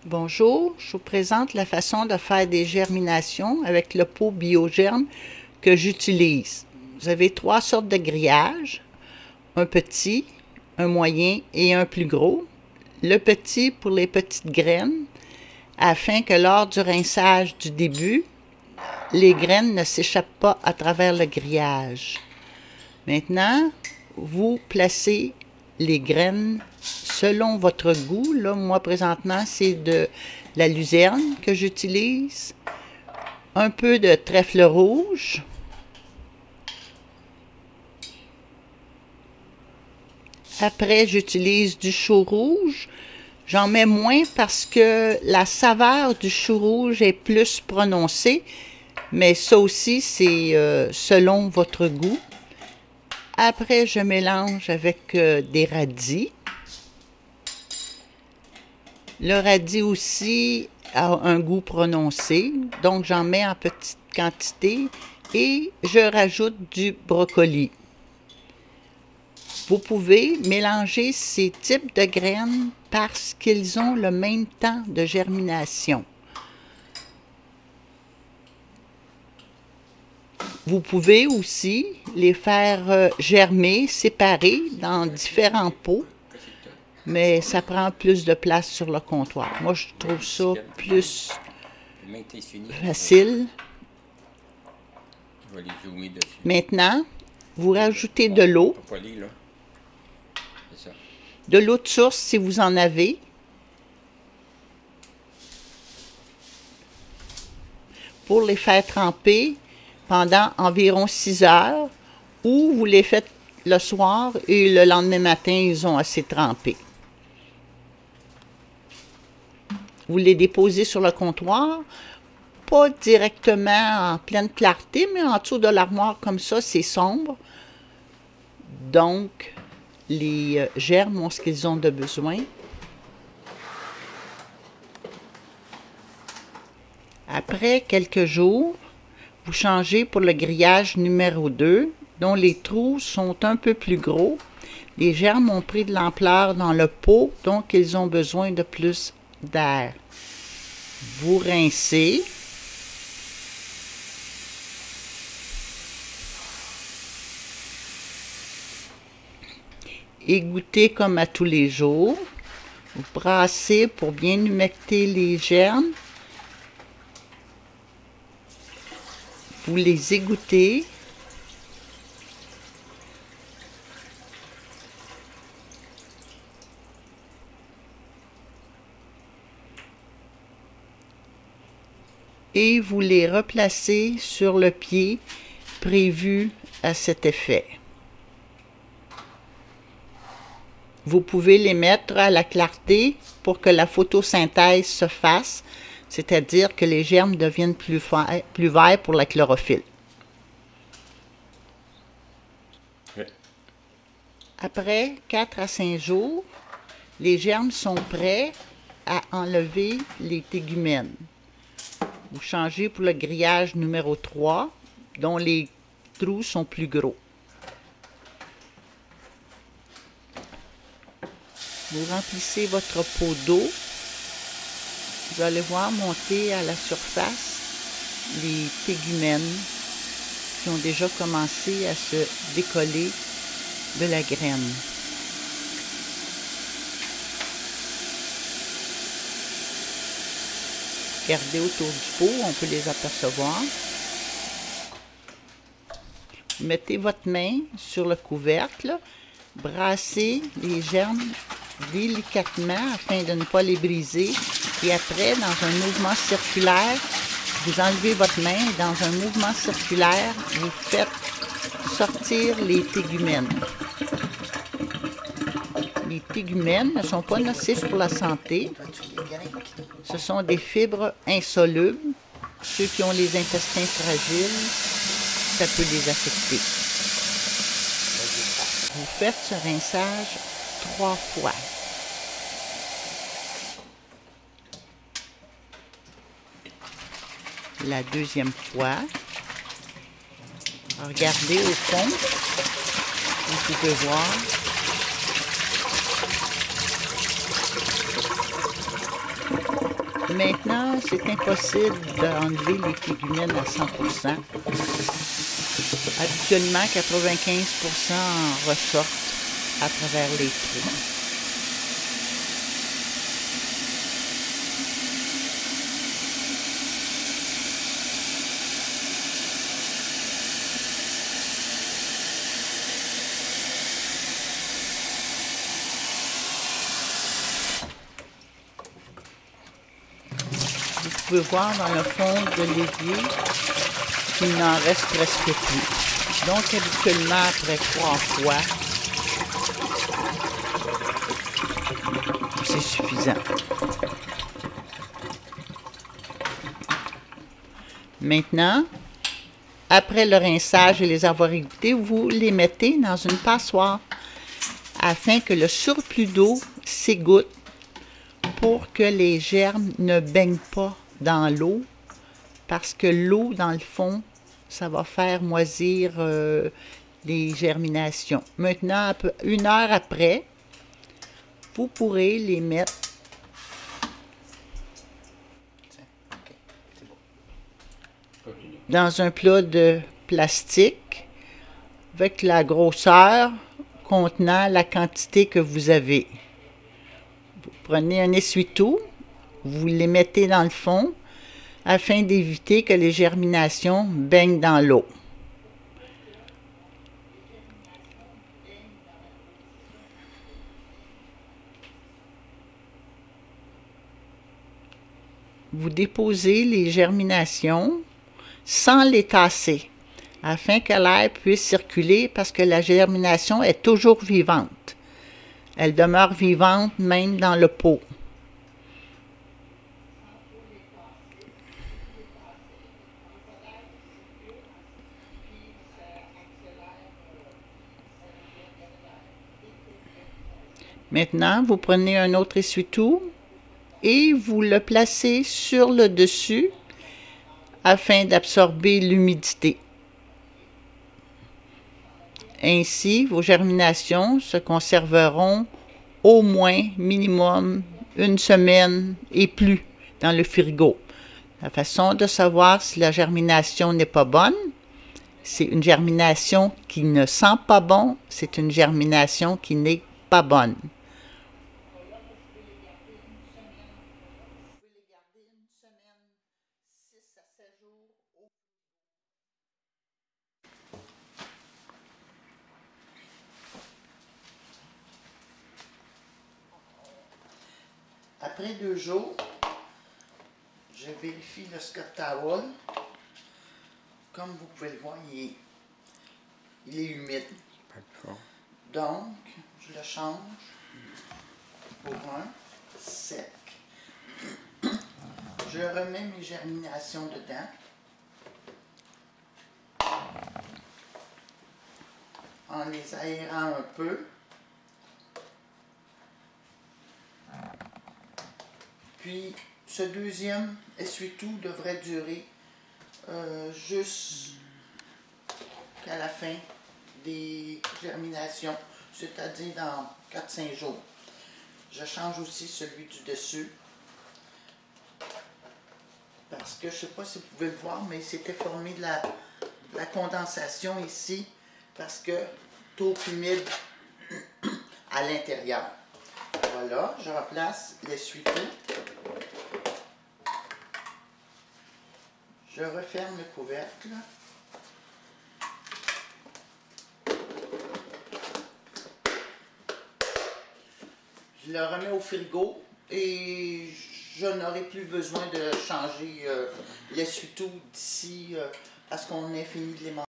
Bonjour, je vous présente la façon de faire des germinations avec le pot Biogerm que j'utilise. Vous avez trois sortes de grillages, un petit, un moyen et un plus gros. Le petit pour les petites graines, afin que lors du rinçage du début, les graines ne s'échappent pas à travers le grillage. Maintenant, vous placez les graines selon votre goût. Là, moi, présentement, c'est de la luzerne que j'utilise. Un peu de trèfle rouge. Après, j'utilise du chou rouge. J'en mets moins parce que la saveur du chou rouge est plus prononcée. Mais ça aussi, c'est selon votre goût. Après, je mélange avec des radis. Le radis aussi a un goût prononcé, donc j'en mets en petite quantité et je rajoute du brocoli. Vous pouvez mélanger ces types de graines parce qu'ils ont le même temps de germination. Vous pouvez aussi les faire germer séparés dans différents pots, mais ça prend plus de place sur le comptoir. Moi, je trouve ça plus facile. Maintenant, vous rajoutez de l'eau. De l'eau de source si vous en avez. Pour les faire tremper pendant environ 6 heures, ou vous les faites le soir et le lendemain matin, ils ont assez trempé. Vous les déposez sur le comptoir, pas directement en pleine clarté, mais en dessous de l'armoire comme ça, c'est sombre. Donc, les germes ont ce qu'ils ont de besoin. Après quelques jours, vous changez pour le grillage numéro 2, dont les trous sont un peu plus gros. Les germes ont pris de l'ampleur dans le pot, donc ils ont besoin de plus d'air. Vous rincez. Égouttez comme à tous les jours. Vous brassez pour bien humecter les germes. Vous les égouttez. Et vous les replacez sur le pied prévu à cet effet. Vous pouvez les mettre à la clarté pour que la photosynthèse se fasse, c'est-à-dire que les germes deviennent plus verts pour la chlorophylle. Oui. Après 4 à 5 jours, les germes sont prêts à enlever les tégumènes. Vous changez pour le grillage numéro 3, dont les trous sont plus gros. Vous remplissez votre pot d'eau. Vous allez voir monter à la surface les tégumènes qui ont déjà commencé à se décoller de la graine. Regardez autour du pot, on peut les apercevoir. Mettez votre main sur le couvercle, brassez les germes délicatement afin de ne pas les briser. Et après, dans un mouvement circulaire, vous enlevez votre main et dans un mouvement circulaire, vous faites sortir les tégumènes. Les tégumènes ne sont pas nocifs pour la santé. Ce sont des fibres insolubles. Ceux qui ont les intestins fragiles, ça peut les affecter. Vous faites ce rinçage 3 fois. La deuxième fois, regardez au fond, vous pouvez voir Maintenant, c'est impossible d'enlever les tégumènes à 100%. Habituellement, 95% en ressortent à travers les trous. Vous pouvez voir dans le fond de l'évier qu'il n'en reste presque plus. Donc, habituellement, après 3 fois, c'est suffisant. Maintenant, après le rinçage et les avoir égouttées, vous les mettez dans une passoire afin que le surplus d'eau s'égoutte pour que les germes ne baignent pas dans l'eau, parce que l'eau, dans le fond, ça va faire moisir les germinations. Maintenant, 1 heure après, vous pourrez les mettre dans un plat de plastique avec la grosseur contenant la quantité que vous avez. Vous prenez un essuie-tout, vous les mettez dans le fond afin d'éviter que les germinations baignent dans l'eau. Vous déposez les germinations sans les tasser, afin que l'air puisse circuler, parce que la germination est toujours vivante. Elle demeure vivante même dans le pot. Maintenant, vous prenez un autre essuie-tout et vous le placez sur le dessus afin d'absorber l'humidité. Ainsi, vos germinations se conserveront au moins minimum 1 semaine et plus dans le frigo. La façon de savoir si la germination n'est pas bonne, c'est une germination qui ne sent pas bon, c'est une germination qui n'est pas bonne. Après 2 jours, je vérifie le Scott Towel. Comme vous pouvez le voir, il est humide. Donc, je le change pour un sec. Je remets mes germinations dedans. En les aérant un peu. Puis, ce deuxième essuie-tout devrait durer jusqu'à la fin des germinations, c'est-à-dire dans 4-5 jours. Je change aussi celui du dessus, parce que je ne sais pas si vous pouvez le voir, mais il s'était formé de la condensation ici, parce que trop humide à l'intérieur. Voilà, je replace l'essuie-tout. Je referme le couvercle. Je le remets au frigo et je n'aurai plus besoin de changer l'essuie-tout d'ici parce qu'on a fini de les manger.